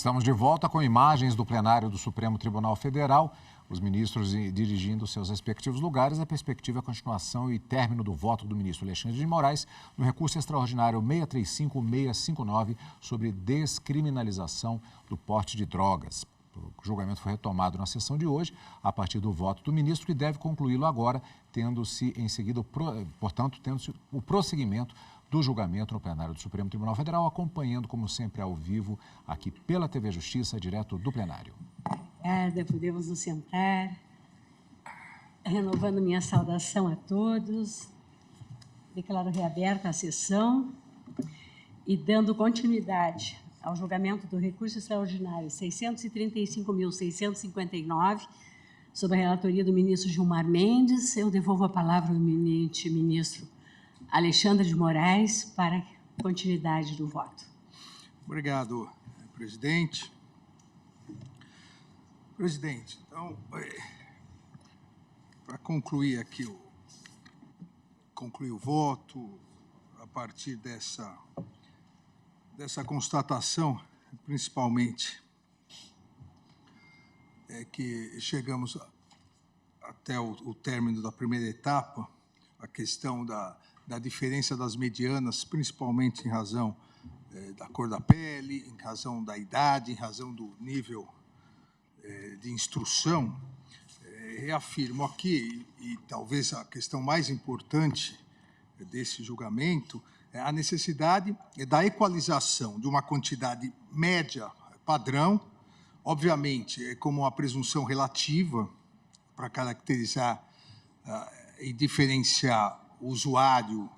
Estamos de volta com imagens do plenário do Supremo Tribunal Federal. Os ministros dirigindo seus respectivos lugares. A perspectiva é a continuação e término do voto do ministro Alexandre de Moraes no recurso extraordinário 635659 sobre descriminalização do porte de drogas. O julgamento foi retomado na sessão de hoje, a partir do voto do ministro, que deve concluí-lo agora, tendo-se em seguida, portanto, tendo-se o prosseguimento do julgamento no plenário do Supremo Tribunal Federal, acompanhando, como sempre, ao vivo, aqui pela TV Justiça, direto do plenário. Obrigada, podemos nos sentar. Renovando minha saudação a todos, declaro reaberta a sessão e dando continuidade ao julgamento do recurso extraordinário 635.659, sob a relatoria do ministro Gilmar Mendes, eu devolvo a palavra ao eminente ministro Alexandre de Moraes para a continuidade do voto. Obrigado, presidente. Presidente, então, para concluir aqui o voto, a partir dessa constatação, principalmente, é que chegamos até o término da primeira etapa, a questão da diferença das medianas, principalmente em razão da cor da pele, em razão da idade, em razão do nível de instrução. Reafirmo aqui, e talvez a questão mais importante desse julgamento, é a necessidade da equalização de uma quantidade média padrão, obviamente, como uma presunção relativa, para caracterizar e diferenciar o usuário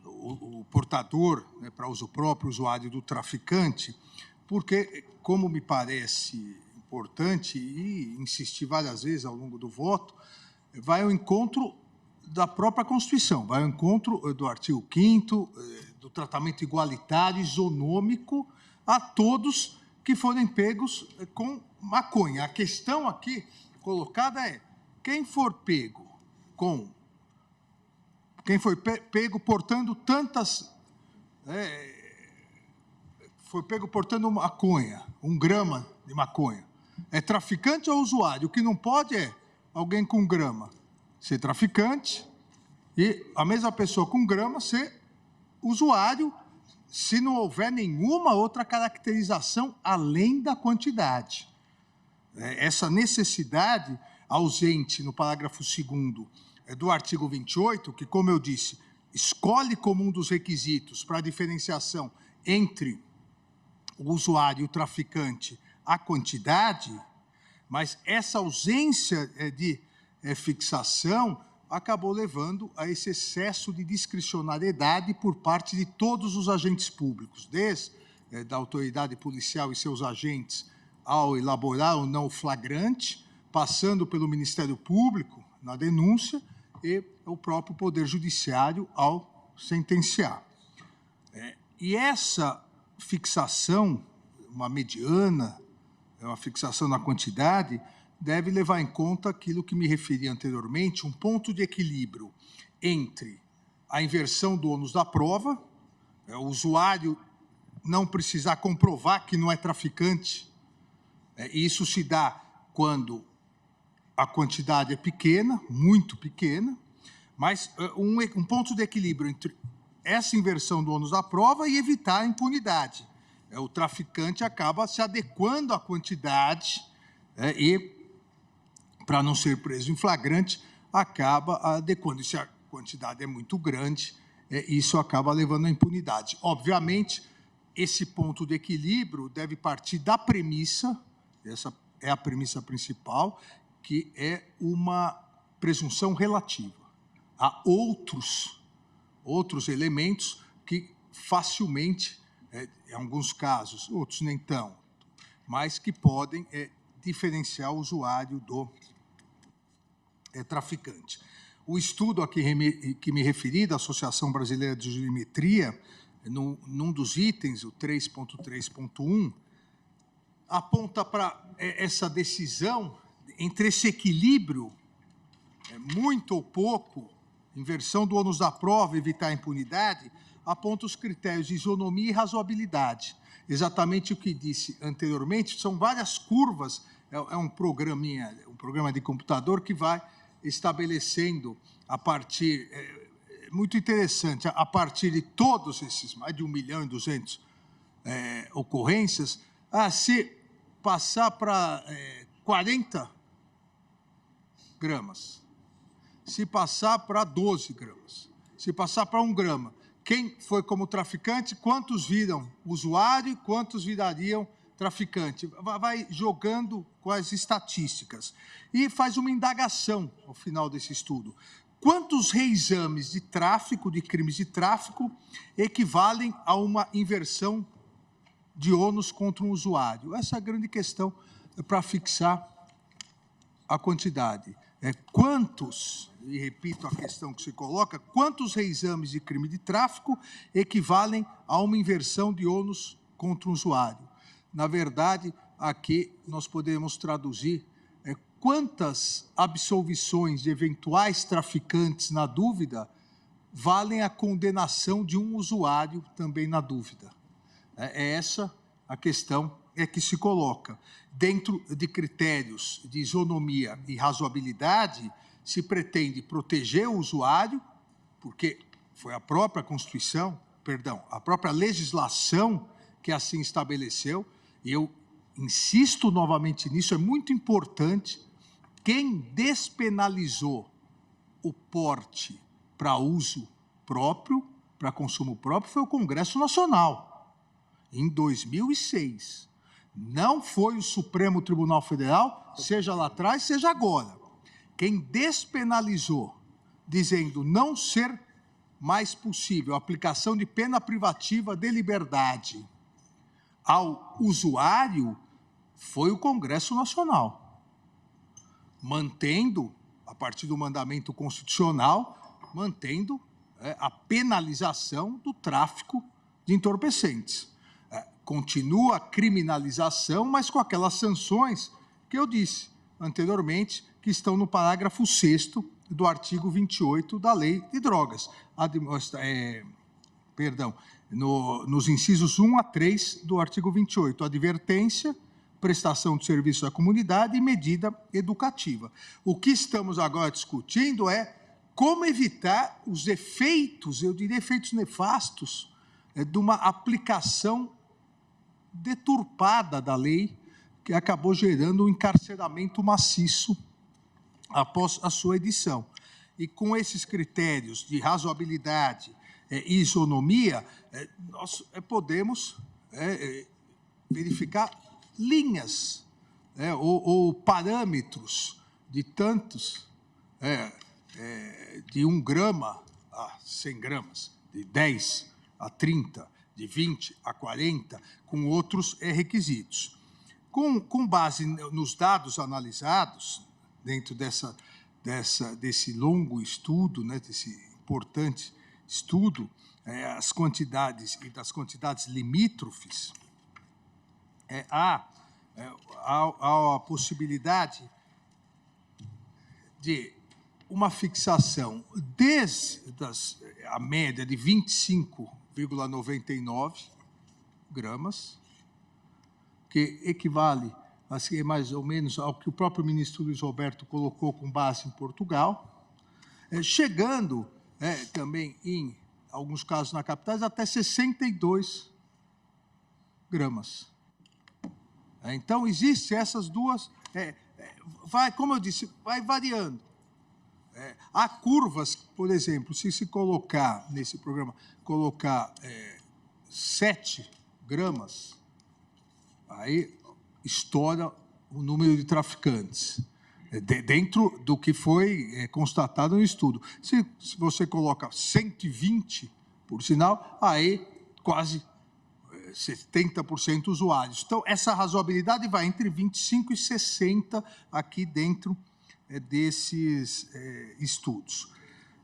o portador, né, para uso próprio, o usuário do traficante, porque, como me parece importante, e insisti várias vezes ao longo do voto, vai ao encontro da própria Constituição, vai ao encontro do artigo 5º, do tratamento igualitário, isonômico, a todos que forem pegos com maconha. A questão aqui colocada é, quem foi pego portando maconha, 1 grama de maconha, é traficante ou usuário? O que não pode é alguém com 1 grama ser traficante e a mesma pessoa com 1 grama ser usuário, se não houver nenhuma outra caracterização além da quantidade. Essa necessidade ausente no parágrafo 2º do artigo 28, que, como eu disse, escolhe como um dos requisitos para a diferenciação entre o usuário e o traficante a quantidade, mas essa ausência de fixação acabou levando a esse excesso de discricionariedade por parte de todos os agentes públicos, desde da autoridade policial e seus agentes ao elaborar ou não o flagrante, passando pelo Ministério Público na denúncia e o próprio Poder Judiciário ao sentenciar. E essa fixação, uma mediana, uma fixação na quantidade, deve levar em conta aquilo que me referi anteriormente, um ponto de equilíbrio entre a inversão do ônus da prova, o usuário não precisar comprovar que não é traficante, e isso se dá quando a quantidade é pequena, muito pequena, mas um ponto de equilíbrio entre essa inversão do ônus da prova e evitar a impunidade. O traficante acaba se adequando à quantidade e, para não ser preso em flagrante, acaba adequando. E se a quantidade é muito grande, isso acaba levando à impunidade. Obviamente, esse ponto de equilíbrio deve partir da premissa, essa é a premissa principal, que é uma presunção relativa. Há outros elementos que facilmente, em alguns casos, outros nem tanto, mas que podem diferenciar o usuário do traficante. O estudo a que me referi, da Associação Brasileira de Jurimetria, num dos itens, o 3.3.1, aponta para essa decisão entre esse equilíbrio, muito ou pouco, inversão do ônus da prova, evitar a impunidade, aponta os critérios de isonomia e razoabilidade. Exatamente o que disse anteriormente, são várias curvas, é um programa de computador que vai estabelecendo a partir, muito interessante, a partir de todos esses mais de 1.200.000 ocorrências, se passar para 40 gramas, se passar para 12 gramas, se passar para 1 grama, quem foi como traficante, quantos viram usuário e quantos virariam traficante. Vai jogando com as estatísticas e faz uma indagação ao final desse estudo. Quantos reexames de tráfico, de crimes de tráfico, equivalem a uma inversão de ônus contra um usuário? Essa é a grande questão para fixar a quantidade. Quantos, e repito a questão que se coloca, quantos reexames de crime de tráfico equivalem a uma inversão de ônus contra um usuário? Na verdade, aqui nós podemos traduzir quantas absolvições de eventuais traficantes na dúvida valem a condenação de um usuário também na dúvida. É essa a questão que se coloca. Dentro de critérios de isonomia e razoabilidade, se pretende proteger o usuário, porque foi a própria Constituição, a própria legislação que assim estabeleceu, e eu insisto novamente nisso, é muito importante. Quem despenalizou o porte para uso próprio, para consumo próprio, foi o Congresso Nacional, em 2006. Não foi o Supremo Tribunal Federal, seja lá atrás, seja agora. Quem despenalizou, dizendo não ser mais possível a aplicação de pena privativa de liberdade ao usuário, foi o Congresso Nacional, mantendo, a partir do mandamento constitucional, mantendo a penalização do tráfico de entorpecentes. Continua a criminalização, mas com aquelas sanções que eu disse anteriormente, que estão no parágrafo 6º do artigo 28 da Lei de Drogas. Nos incisos 1 a 3 do artigo 28, advertência, prestação de serviço à comunidade e medida educativa. O que estamos agora discutindo é como evitar os efeitos, eu diria efeitos nefastos, de uma aplicação deturpada da lei, que acabou gerando um encarceramento maciço após a sua edição. E com esses critérios de razoabilidade e isonomia, nós podemos verificar linhas ou parâmetros de tantos, de 1 grama a 100 gramas, de 10 a 30, de 20 a 40, com outros requisitos. Com base nos dados analisados, dentro desse longo estudo, desse importante estudo, as quantidades e das quantidades limítrofes, há a possibilidade de uma fixação desde a média de 25,99 gramas, que equivale assim, mais ou menos ao que o próprio ministro Luiz Roberto colocou com base em Portugal, chegando também, em alguns casos na capitais, até 62 gramas. Então, existem essas duas, como eu disse, vai variando. Há curvas, por exemplo, se colocar nesse programa, 7 gramas, aí estoura o número de traficantes, dentro do que foi constatado no estudo. Se você coloca 120, por sinal, aí quase 70% usuários. Então, essa razoabilidade vai entre 25 e 60 aqui dentro desses estudos.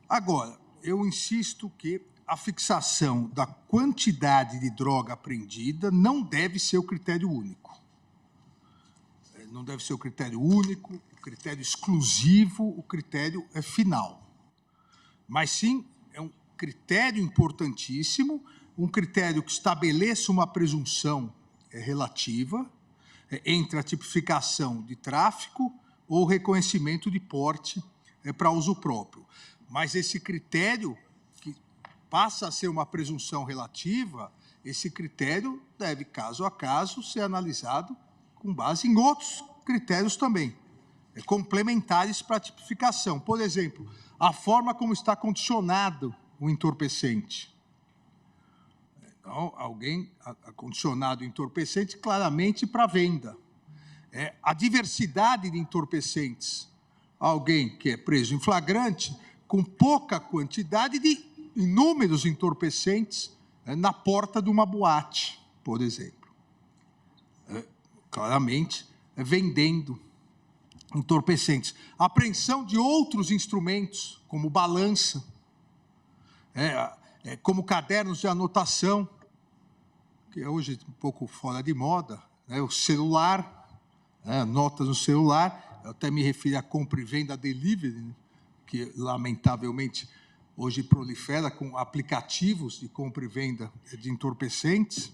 Agora, eu insisto que a fixação da quantidade de droga apreendida não deve ser o critério único. Não deve ser o critério único, o critério exclusivo, o critério final. Mas sim, é um critério importantíssimo, um critério que estabeleça uma presunção relativa entre a tipificação de tráfico ou reconhecimento de porte para uso próprio. Mas esse critério, que passa a ser uma presunção relativa, esse critério deve, caso a caso, ser analisado com base em outros critérios também, complementares para a tipificação. Por exemplo, a forma como está condicionado o entorpecente. Então, alguém acondicionado entorpecente claramente para venda. A diversidade de entorpecentes. Alguém que é preso em flagrante com pouca quantidade de inúmeros entorpecentes na porta de uma boate, por exemplo. Claramente vendendo entorpecentes. Apreensão de outros instrumentos, como balança, como cadernos de anotação, que é hoje um pouco fora de moda, o celular, notas no celular, eu até me refiro à compra e venda delivery, né, que lamentavelmente hoje prolifera com aplicativos de compra e venda de entorpecentes,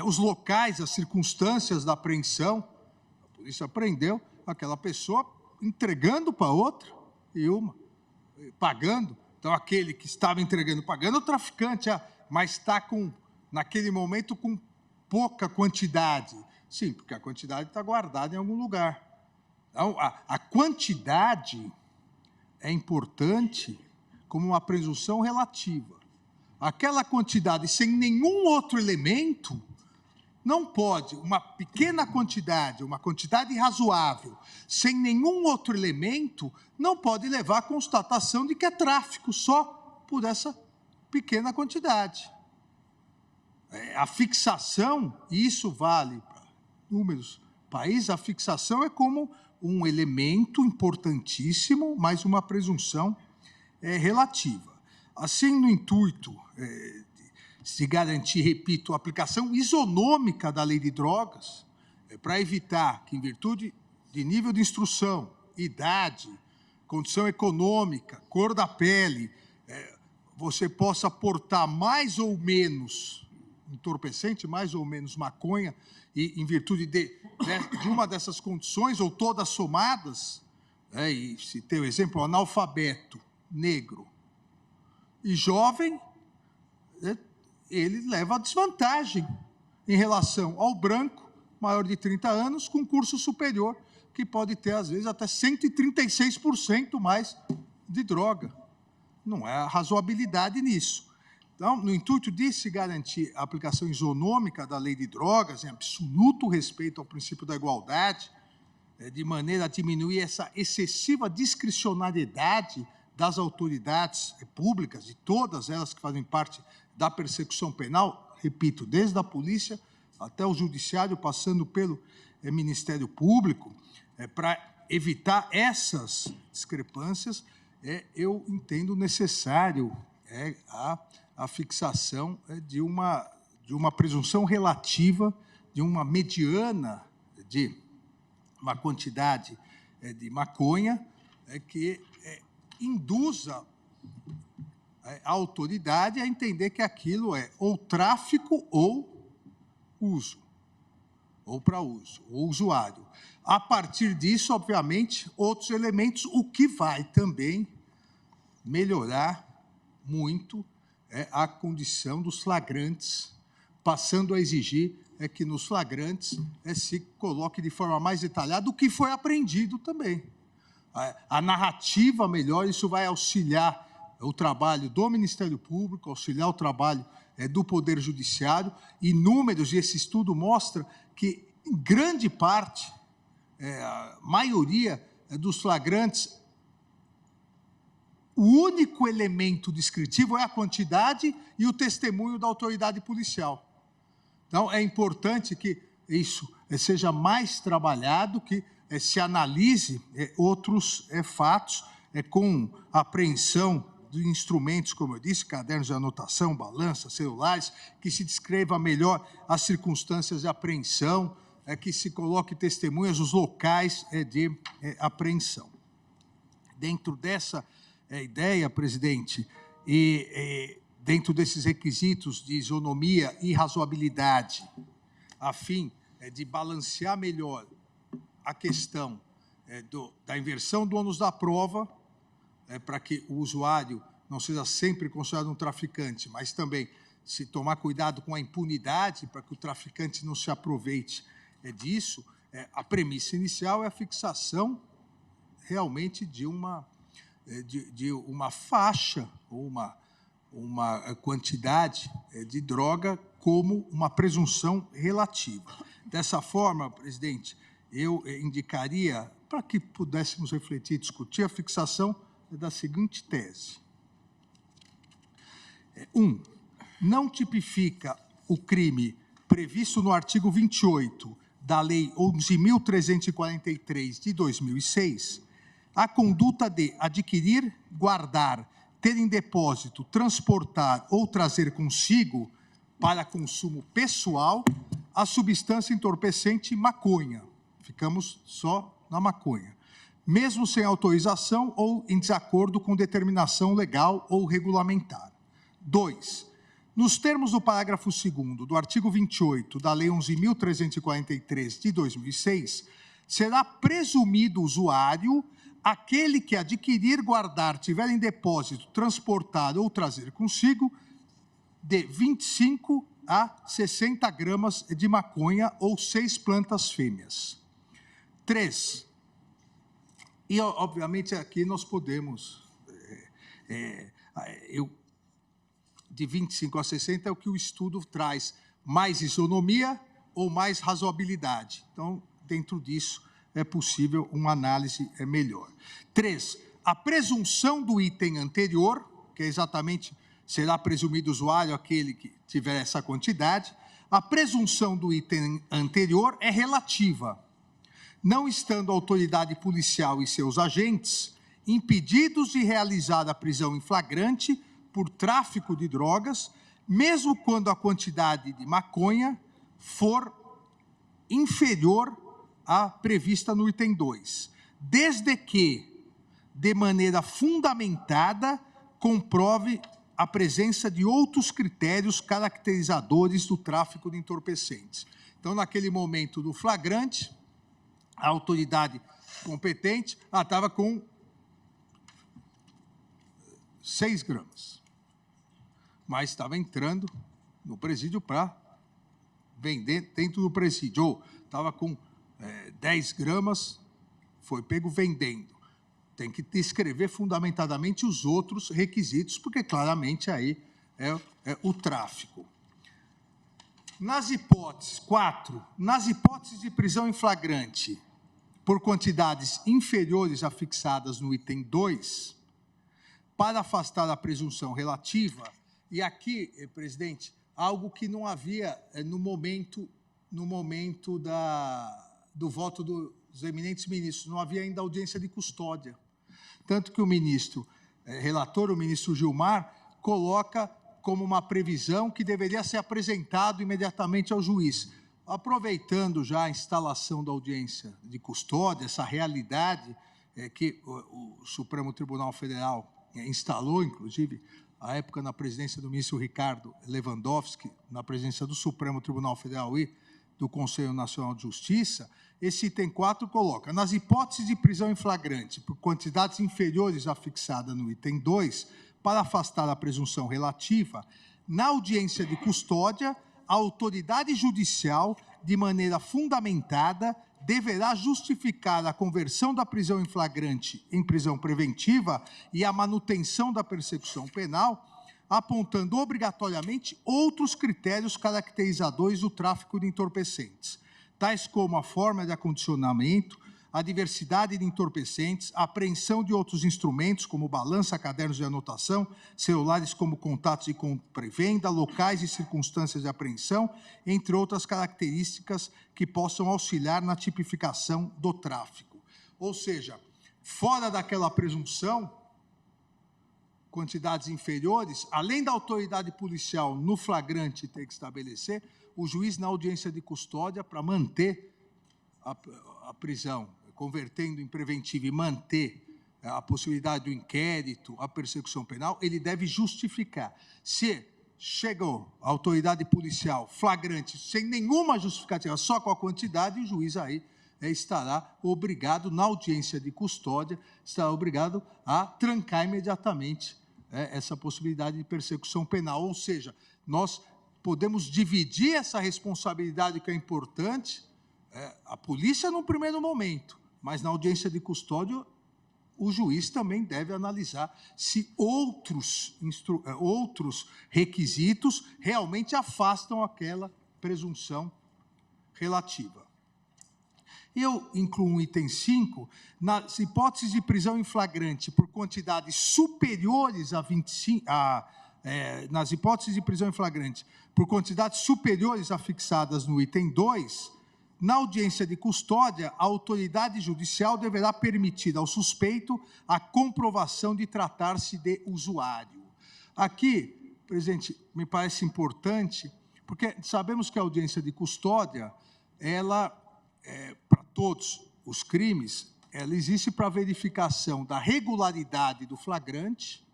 os locais, as circunstâncias da apreensão, a polícia apreendeu aquela pessoa entregando para outra e uma pagando. Então, aquele que estava entregando pagando é o traficante, mas está naquele momento com pouca quantidade. Sim, porque a quantidade está guardada em algum lugar. Então, a quantidade é importante como uma presunção relativa. Aquela quantidade sem nenhum outro elemento não pode, uma pequena quantidade, uma quantidade razoável, sem nenhum outro elemento, não pode levar à constatação de que é tráfico só por essa pequena quantidade. A fixação, e isso vale para inúmeros países, a fixação é como um elemento importantíssimo, mas uma presunção relativa. Assim, no intuito de garantir, repito, a aplicação isonômica da lei de drogas, para evitar que, em virtude de nível de instrução, idade, condição econômica, cor da pele, você possa portar mais ou menos entorpecente, mais ou menos maconha, e em virtude de uma dessas condições, ou todas somadas, e se tem o exemplo, analfabeto, negro e jovem, ele leva a desvantagem em relação ao branco, maior de 30 anos, com curso superior, que pode ter, às vezes, até 136% mais de droga. Não há razoabilidade nisso. Então, no intuito de se garantir a aplicação isonômica da lei de drogas, em absoluto respeito ao princípio da igualdade, de maneira a diminuir essa excessiva discricionariedade das autoridades públicas, de todas elas que fazem parte da persecução penal, repito, desde a polícia até o judiciário, passando pelo Ministério Público, para evitar essas discrepâncias, eu entendo necessário a fixação de uma presunção relativa, de uma mediana de uma quantidade de maconha que induza a autoridade a entender que aquilo é ou tráfico ou uso, ou para uso, ou usuário. A partir disso, obviamente, outros elementos, o que vai também melhorar muito a condição dos flagrantes, passando a exigir que nos flagrantes se coloque de forma mais detalhada o que foi apreendido também. A narrativa melhor, isso vai auxiliar o trabalho do Ministério Público, auxiliar o trabalho do Poder Judiciário, e números, e esse estudo mostra que, em grande parte, a maioria dos flagrantes, o único elemento descritivo é a quantidade e o testemunho da autoridade policial. Então, é importante que isso seja mais trabalhado, que se analise outros fatos com apreensão de instrumentos, como eu disse, cadernos de anotação, balança, celulares, que se descreva melhor as circunstâncias de apreensão, que se coloque testemunhas os locais de apreensão. Dentro dessa ideia, presidente, dentro desses requisitos de isonomia e razoabilidade, a fim de balancear melhor a questão da inversão do ônus da prova, para que o usuário não seja sempre considerado um traficante, mas também se tomar cuidado com a impunidade, para que o traficante não se aproveite disso, a premissa inicial é a fixação realmente de uma faixa ou uma quantidade de droga como uma presunção relativa. Dessa forma, presidente, eu indicaria, para que pudéssemos refletir e discutir, a fixação da seguinte tese. 1. Não tipifica o crime previsto no artigo 28 da Lei 11.343, de 2006, a conduta de adquirir, guardar, ter em depósito, transportar ou trazer consigo para consumo pessoal a substância entorpecente maconha. Ficamos só na maconha. Mesmo sem autorização ou em desacordo com determinação legal ou regulamentar. 2. Nos termos do parágrafo 2º do artigo 28 da Lei 11.343, de 2006, será presumido usuário aquele que adquirir, guardar, tiver em depósito, transportar ou trazer consigo de 25 a 60 gramas de maconha ou 6 plantas fêmeas. 3. E, obviamente, aqui nós podemos... de 25 a 60 é o que o estudo traz, mais isonomia ou mais razoabilidade. Então, dentro disso, é possível uma análise melhor. 3. A presunção do item anterior, que é exatamente, será presumido usuário aquele que tiver essa quantidade, a presunção do item anterior é relativa, não estando a autoridade policial e seus agentes impedidos de realizar a prisão em flagrante por tráfico de drogas, mesmo quando a quantidade de maconha for inferior à prevista no item 2, desde que, de maneira fundamentada, comprove a presença de outros critérios caracterizadores do tráfico de entorpecentes. Então, naquele momento do flagrante, a autoridade competente estava com 6 gramas, mas estava entrando no presídio para vender dentro do presídio, ou estava com 10 gramas, foi pego vendendo. Tem que descrever fundamentadamente os outros requisitos, porque claramente aí é o tráfico. Nas hipóteses, 4, nas hipóteses de prisão em flagrante por quantidades inferiores a fixadas no item 2, para afastar a presunção relativa, e aqui, presidente, algo que não havia no momento do voto dos eminentes ministros, não havia ainda audiência de custódia. Tanto que o ministro relator, o ministro Gilmar, coloca como uma previsão que deveria ser apresentado imediatamente ao juiz. Aproveitando já a instalação da audiência de custódia, essa realidade que o Supremo Tribunal Federal instalou, inclusive, à época na presidência do ministro Ricardo Lewandowski, na presidência do Supremo Tribunal Federal e do Conselho Nacional de Justiça, esse item 4 coloca, nas hipóteses de prisão em flagrante por quantidades inferiores à fixada no item 2, para afastar a presunção relativa, na audiência de custódia, a autoridade judicial, de maneira fundamentada, deverá justificar a conversão da prisão em flagrante em prisão preventiva e a manutenção da persecução penal, apontando obrigatoriamente outros critérios caracterizadores do tráfico de entorpecentes, tais como a forma de acondicionamento, a diversidade de entorpecentes, a apreensão de outros instrumentos, como balança, cadernos de anotação, celulares como contatos de compra e venda, locais e circunstâncias de apreensão, entre outras características que possam auxiliar na tipificação do tráfico. Ou seja, fora daquela presunção, quantidades inferiores, além da autoridade policial no flagrante ter que estabelecer, o juiz na audiência de custódia, para manter a prisão, convertendo em preventiva e manter a possibilidade do inquérito, a persecução penal, ele deve justificar. Se chegou a autoridade policial flagrante, sem nenhuma justificativa, só com a quantidade, o juiz aí estará obrigado, na audiência de custódia, estará obrigado a trancar imediatamente essa possibilidade de persecução penal. Ou seja, nós podemos dividir essa responsabilidade que é importante, a polícia no primeiro momento, mas na audiência de custódia, o juiz também deve analisar se outros requisitos realmente afastam aquela presunção relativa. Eu incluo um item 5, nas hipóteses de prisão em flagrante por quantidades superiores a 25, nas hipóteses de prisão em flagrante por quantidades superiores a fixadas no item 2, na audiência de custódia, a autoridade judicial deverá permitir ao suspeito a comprovação de tratar-se de usuário. Aqui, presidente, me parece importante, porque sabemos que a audiência de custódia, ela, para todos os crimes, ela existe para verificação da regularidade do flagrante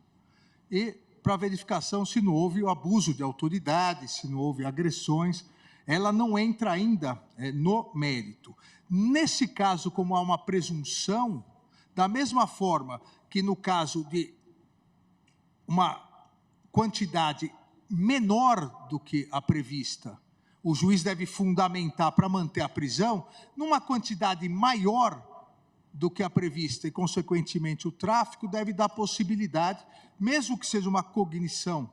e para verificação se não houve o abuso de autoridade, se não houve agressões. Ela não entra ainda no mérito. Nesse caso, como há uma presunção, da mesma forma que no caso de uma quantidade menor do que a prevista, o juiz deve fundamentar para manter a prisão, numa quantidade maior do que a prevista e, consequentemente, o tráfico deve dar possibilidade, mesmo que seja uma cognição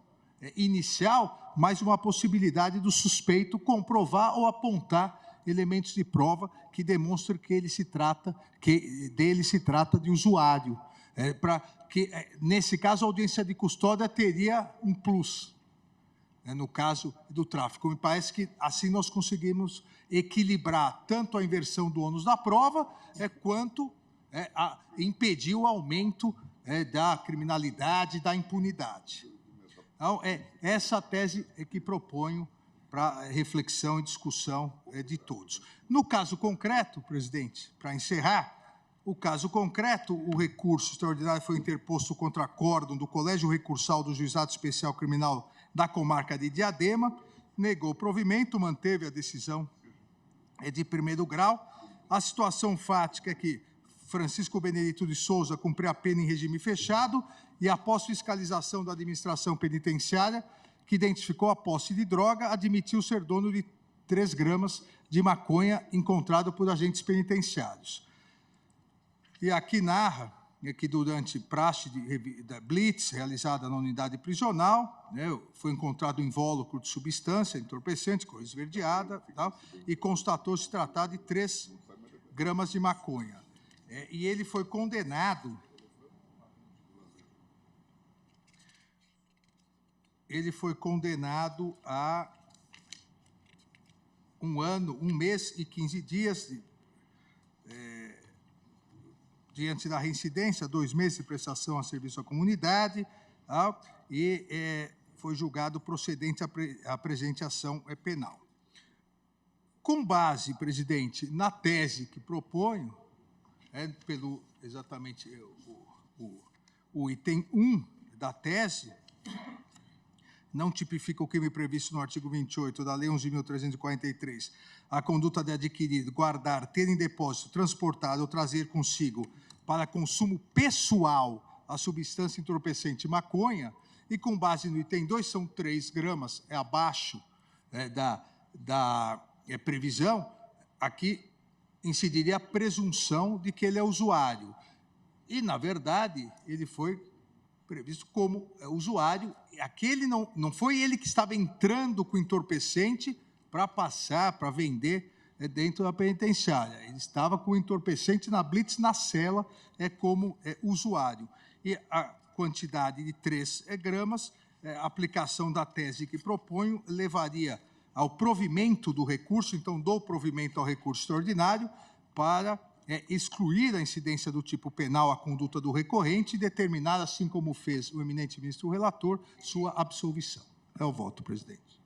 inicial, mas uma possibilidade do suspeito comprovar ou apontar elementos de prova que demonstrem que dele se trata de usuário. Nesse caso, a audiência de custódia teria um plus, no caso do tráfico. Me parece que assim nós conseguimos equilibrar tanto a inversão do ônus da prova, quanto impedir o aumento da criminalidade e da impunidade. Então, essa tese que proponho para reflexão e discussão de todos. No caso concreto, presidente, para encerrar, o caso concreto, o recurso extraordinário foi interposto contra acórdão do Colégio Recursal do Juizado Especial Criminal da Comarca de Diadema, negou o provimento, manteve a decisão de primeiro grau. A situação fática é que Francisco Benedito de Souza cumpriu a pena em regime fechado e, após fiscalização da administração penitenciária, que identificou a posse de droga, admitiu ser dono de 3 gramas de maconha encontrado por agentes penitenciários. E aqui narra que durante praxe da blitz realizada na unidade prisional, foi encontrado um invólucro de substância entorpecente, cor esverdeada, e constatou-se tratar de 3 gramas de maconha. E ele foi condenado a 1 ano, 1 mês e 15 dias diante da reincidência, 2 meses de prestação a serviço à comunidade, e foi julgado procedente a presente ação penal. Com base, presidente, na tese que proponho, pelo exatamente o item 1 da tese, não tipifica o crime previsto no artigo 28 da Lei 11.343, a conduta de adquirir, guardar, ter em depósito, transportar ou trazer consigo para consumo pessoal a substância entorpecente maconha, e com base no item 2, são 3 gramas, abaixo da previsão, aqui incidiria a presunção de que ele é usuário. E, na verdade, ele foi previsto como usuário. Aquele não foi ele que estava entrando com entorpecente para passar, para vender dentro da penitenciária. Ele estava com o entorpecente na blitz, na cela, como usuário. E a quantidade de 3 gramas, a aplicação da tese que proponho, levaria ao provimento do recurso, então dou provimento ao recurso extraordinário para excluir a incidência do tipo penal à conduta do recorrente e determinar, assim como fez o eminente ministro relator, sua absolvição. É o voto, presidente.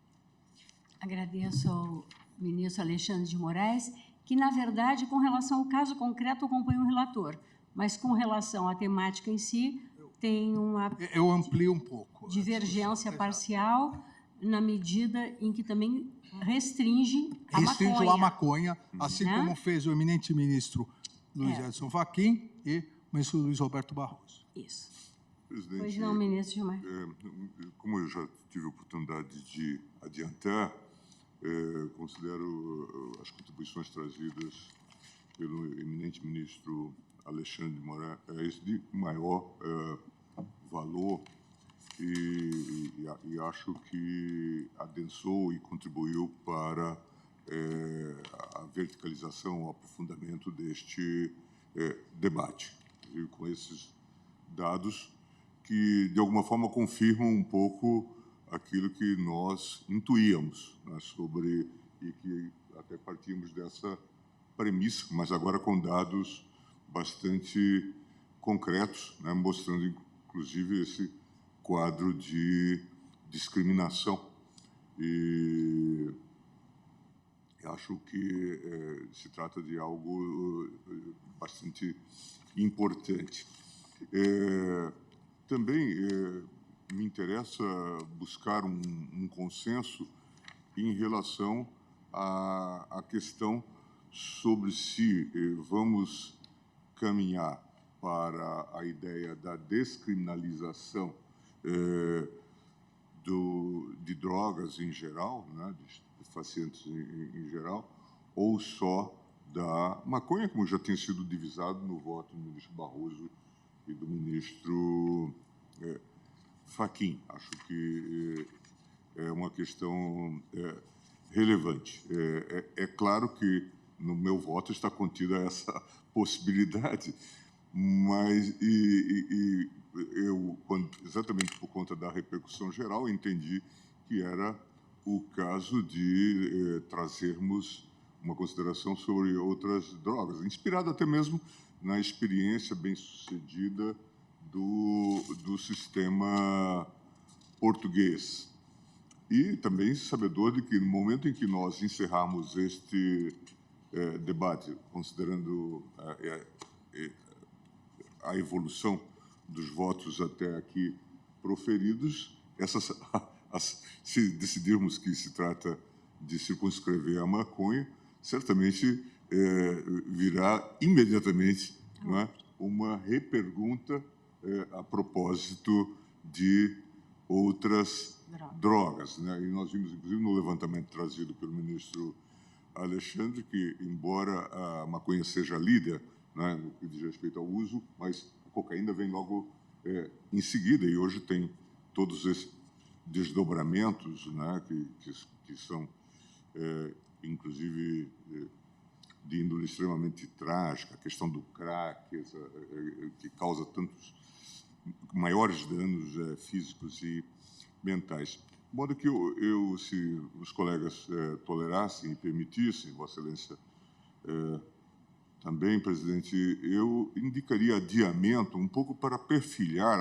Agradeço ao ministro Alexandre de Moraes, que, na verdade, com relação ao caso concreto, acompanha o relator, Mas, com relação à temática em si, tem uma Eu amplio um pouco. divergência parcial na medida em que também restringe a Restringe maconha. a maconha, assim Né? como fez o eminente ministro Luiz Edson Fachin e o ministro Luiz Roberto Barroso. Isso. Presidente, Pois não, ministro Gilmar. como eu já tive a oportunidade de adiantar, considero as contribuições trazidas pelo eminente ministro Alexandre de Moraes de maior valor e acho que adensou e contribuiu para a verticalização, o aprofundamento deste debate. E com esses dados que, de alguma forma, confirmam um pouco aquilo que nós intuíamos, né, sobre, e que até partimos dessa premissa, mas agora com dados bastante concretos, né, mostrando, inclusive, esse quadro de discriminação. E acho que se trata de algo bastante importante. Também me interessa buscar um consenso em relação à questão sobre se vamos caminhar para a ideia da descriminalização de drogas em geral, né, de estupefacientes em geral, ou só da maconha, como já tinha sido divisado no voto do ministro Barroso e do ministro Fachin. Acho que é uma questão relevante. É claro que no meu voto está contida essa possibilidade, mas eu, exatamente por conta da repercussão geral, entendi que era o caso de trazermos uma consideração sobre outras drogas, inspirado até mesmo na experiência bem-sucedida do sistema português. E também sabedor de que, no momento em que nós encerrarmos este debate, considerando a evolução dos votos até aqui proferidos, se decidirmos que se trata de circunscrever a maconha, certamente virá imediatamente, não é, uma repergunta a propósito de outras drogas, né? E nós vimos, inclusive, no levantamento trazido pelo ministro Alexandre, que, embora a maconha seja líder, né, no que diz respeito ao uso, mas a cocaína vem logo em seguida, e hoje tem todos esses desdobramentos, né, que são, inclusive, de índole extremamente trágica, a questão do crack, que causa tantos maiores danos físicos e mentais. De modo que se os colegas tolerassem e permitissem, Vossa Excelência, também, presidente, eu indicaria adiamento um pouco para perfilhar,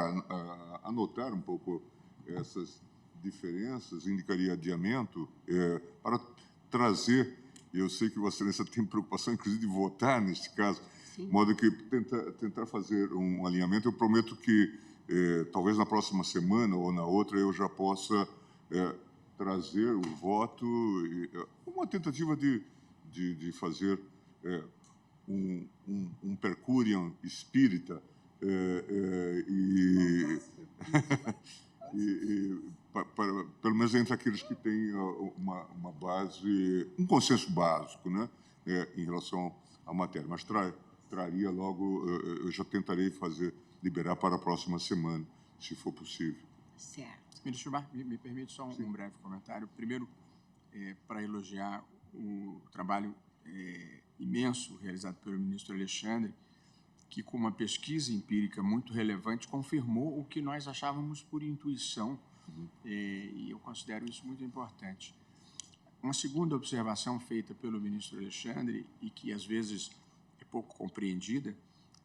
anotar um pouco essas diferenças, indicaria adiamento para trazer. Eu sei que Vossa Excelência tem preocupação, inclusive, de votar neste caso, de modo que tentar fazer um alinhamento. Eu prometo que, talvez na próxima semana ou na outra, eu já possa trazer o voto, uma tentativa de fazer um percurium espírita pelo menos entre aqueles que têm uma base, um consenso básico, né, em relação à matéria. Mas traria logo, eu já tentarei liberar para a próxima semana, se for possível. Certo. Ministro Gilmar, me permite só um breve comentário. Primeiro, para elogiar o trabalho imenso realizado pelo ministro Alexandre, que, com uma pesquisa empírica muito relevante, confirmou o que nós achávamos por intuição, e eu considero isso muito importante. Uma segunda observação feita pelo ministro Alexandre, e que às vezes é pouco compreendida,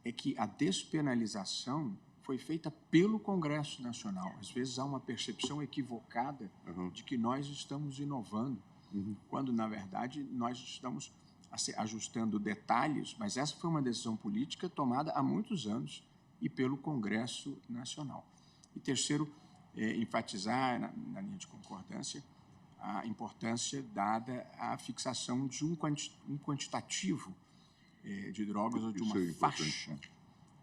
é que a despenalização foi feita pelo Congresso Nacional. Às vezes há uma percepção equivocada de que nós estamos inovando, quando, na verdade, nós estamos ajustando detalhes, mas essa foi uma decisão política tomada há muitos anos e pelo Congresso Nacional. E terceiro, enfatizar, na linha de concordância, a importância dada à fixação de um quantitativo de drogas ou de uma faixa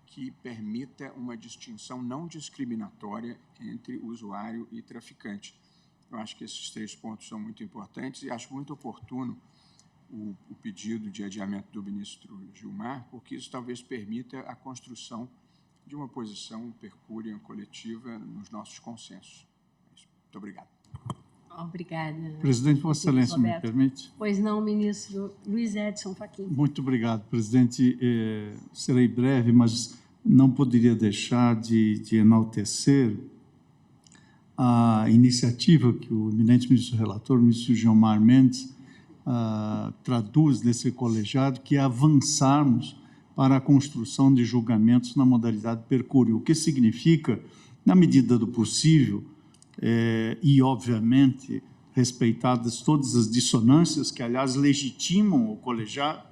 que permita uma distinção não discriminatória entre usuário e traficante. Eu acho que esses 3 pontos são muito importantes e acho muito oportuno o pedido de adiamento do ministro Gilmar, porque isso talvez permita a construção de uma posição percúria coletiva nos nossos consensos. Muito obrigado. Obrigada. Presidente, Vossa Excelência, me permite? Pois não, ministro Luiz Edson Fachin. Muito obrigado, presidente. Serei breve, mas não poderia deixar de enaltecer a iniciativa que o eminente ministro relator, o ministro Gilmar Mendes, traduz nesse colegiado, que é avançarmos para a construção de julgamentos na modalidade percúrio, o que significa, na medida do possível, e, obviamente, respeitadas todas as dissonâncias que, aliás, legitimam o colegiado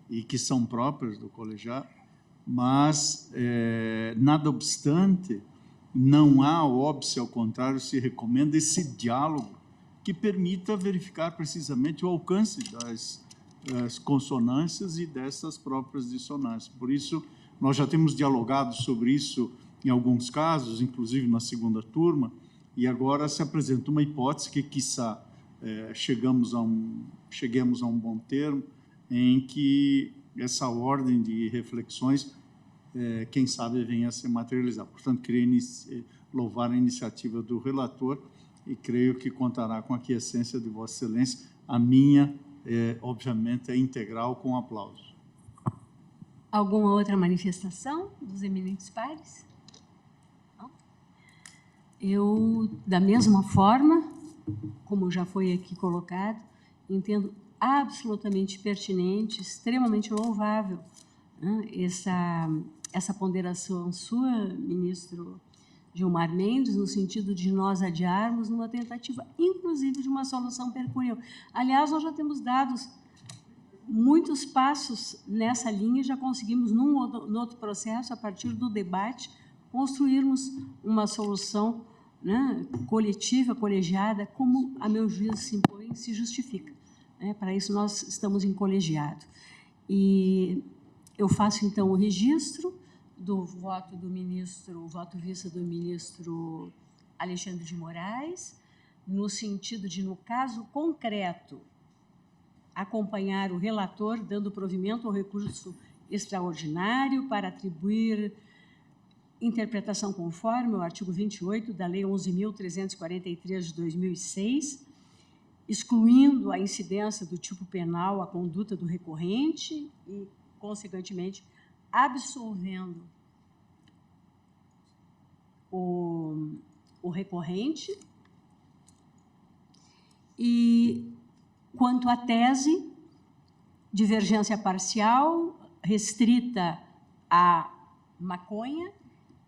e que são próprias do colegiado, mas, nada obstante, não há óbice, ao contrário, se recomenda esse diálogo que permita verificar precisamente o alcance das consonâncias e dessas próprias dissonâncias. Por isso, nós já temos dialogado sobre isso em alguns casos, inclusive na segunda turma, e agora se apresenta uma hipótese que, quiçá, cheguemos a um bom termo, em que essa ordem de reflexões, quem sabe, venha a se materializar. Portanto, queria louvar a iniciativa do relator e creio que contará com a aquiescência de Vossa Excelência. A minha, obviamente, é integral, com aplauso. Alguma outra manifestação dos eminentes pares? Não? Eu, da mesma forma, como já foi aqui colocado, entendo absolutamente pertinente, extremamente louvável, né, essa ponderação sua, ministro Gilmar Mendes, no sentido de nós adiarmos numa tentativa, inclusive, de uma solução percúria. Aliás, nós já temos dado muitos passos nessa linha, já conseguimos, no outro processo, a partir do debate, construirmos uma solução, né, coletiva, colegiada, como, a meu juízo, se impõe e se justifica. Para isso, nós estamos em colegiado. E eu faço, então, o registro do voto do ministro, o voto vista do ministro Alexandre de Moraes, no sentido de, no caso concreto, acompanhar o relator, dando provimento ao recurso extraordinário para atribuir interpretação conforme ao artigo 28 da Lei 11.343 de 2006, excluindo a incidência do tipo penal à conduta do recorrente e, consequentemente, absolvendo o recorrente. E, quanto à tese, divergência parcial, restrita à maconha,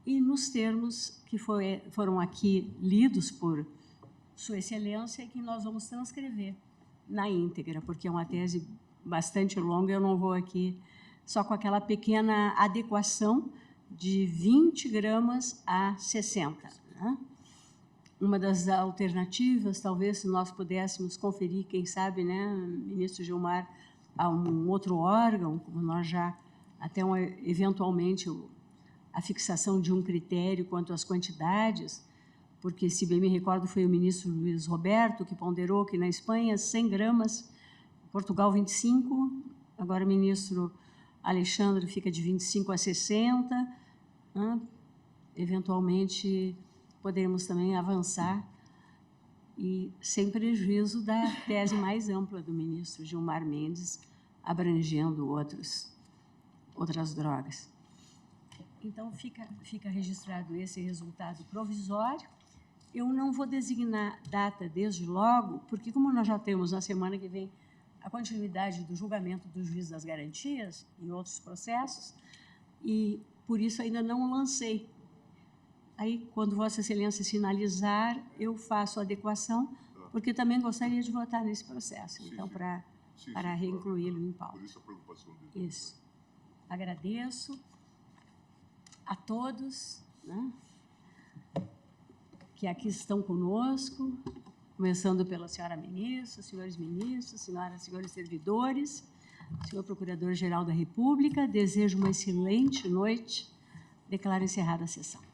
e nos termos que foram aqui lidos por Sua Excelência, que nós vamos transcrever na íntegra, porque é uma tese bastante longa, eu não vou aqui, só com aquela pequena adequação de 20 gramas a 60. Né? Uma das alternativas, talvez, se nós pudéssemos conferir, quem sabe, né, ministro Gilmar, a um outro órgão, como nós já, até eventualmente, a fixação de um critério quanto às quantidades, porque, se bem me recordo, foi o ministro Luiz Roberto que ponderou que na Espanha 100 gramas, Portugal 25, agora o ministro Alexandre fica de 25 a 60, né? Eventualmente poderemos também avançar, e sem prejuízo da tese mais ampla do ministro Gilmar Mendes, abrangendo outras drogas. Então, fica registrado esse resultado provisório. Eu não vou designar data desde logo, porque, como nós já temos na semana que vem a continuidade do julgamento do juiz das garantias em outros processos, e por isso ainda não lancei. Aí, quando Vossa Excelência sinalizar, eu faço a adequação, porque também gostaria de votar nesse processo. Então, para Sim, para sim, reincluí-lo em Por pauta. isso a preocupação dele. Isso. Agradeço a todos, né, que aqui estão conosco, começando pela senhora ministra, senhores ministros, senhoras e senhores servidores, senhor Procurador-Geral da República. Desejo uma excelente noite. Declaro encerrada a sessão.